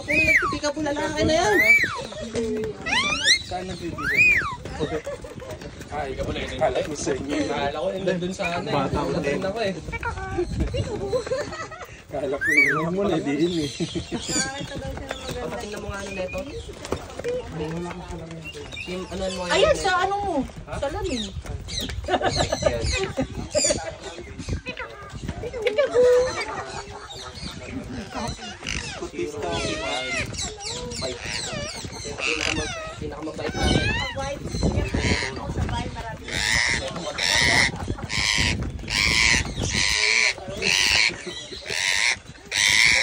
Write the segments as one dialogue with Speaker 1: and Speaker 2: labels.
Speaker 1: Ako na nagpipika po lalaki na yan.
Speaker 2: Saan nagpipika mo? Ay, ikaw pala yun. Kala ko sa inyo. Kala ko yun dun sa ano eh.
Speaker 1: Bata ko din.
Speaker 2: Ako eh. Kala ko yun mo na diin eh.
Speaker 1: Papatingnan mo nga ano neto. Ano mo
Speaker 3: Ayan, sa ano mo? Sa lamin.
Speaker 1: Pinakamabait namin.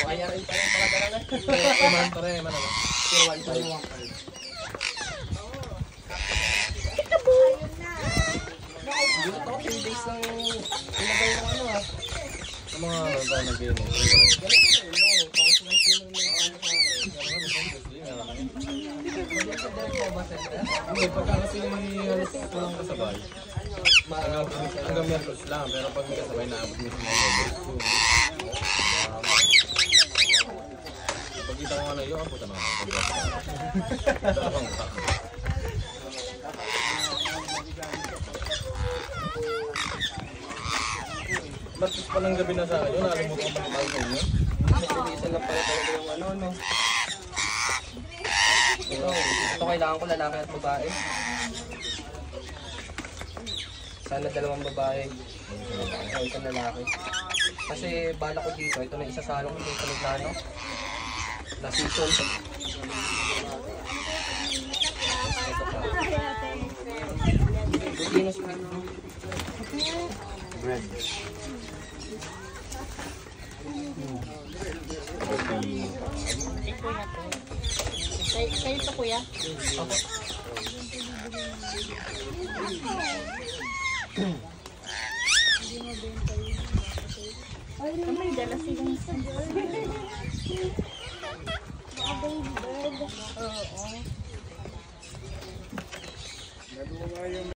Speaker 1: Kaya rin pa rin pala na.
Speaker 2: Kuman pa rin, man ano.
Speaker 1: Dito to, 10 days lang ilagay ng ano ah.
Speaker 2: Sa mga ba nag-inom? Hindi, pagka kasi halos walang kasabay. Hanggang Merkulis lang, pero pag may kasabay naabot mo sa mga Merkulis. Pagkita ko nga na yun, ang puta naman. Dalawang utak. Ba't palang gabi na sa akin yun? Nalimutan ko magpapal sa inyo?
Speaker 1: Isa lang pala talaga yung ano, no? Ito kailangan ko lalaki at babae. Sana dalawang babae. Ay, isang lalaki. Kasi bala ko dito, ito na isasalong ko dito na ano. Na season. Ito pa. Venus bread.
Speaker 3: Sa'yo to, kuya? Ay, may dala silang sa bird. Oo.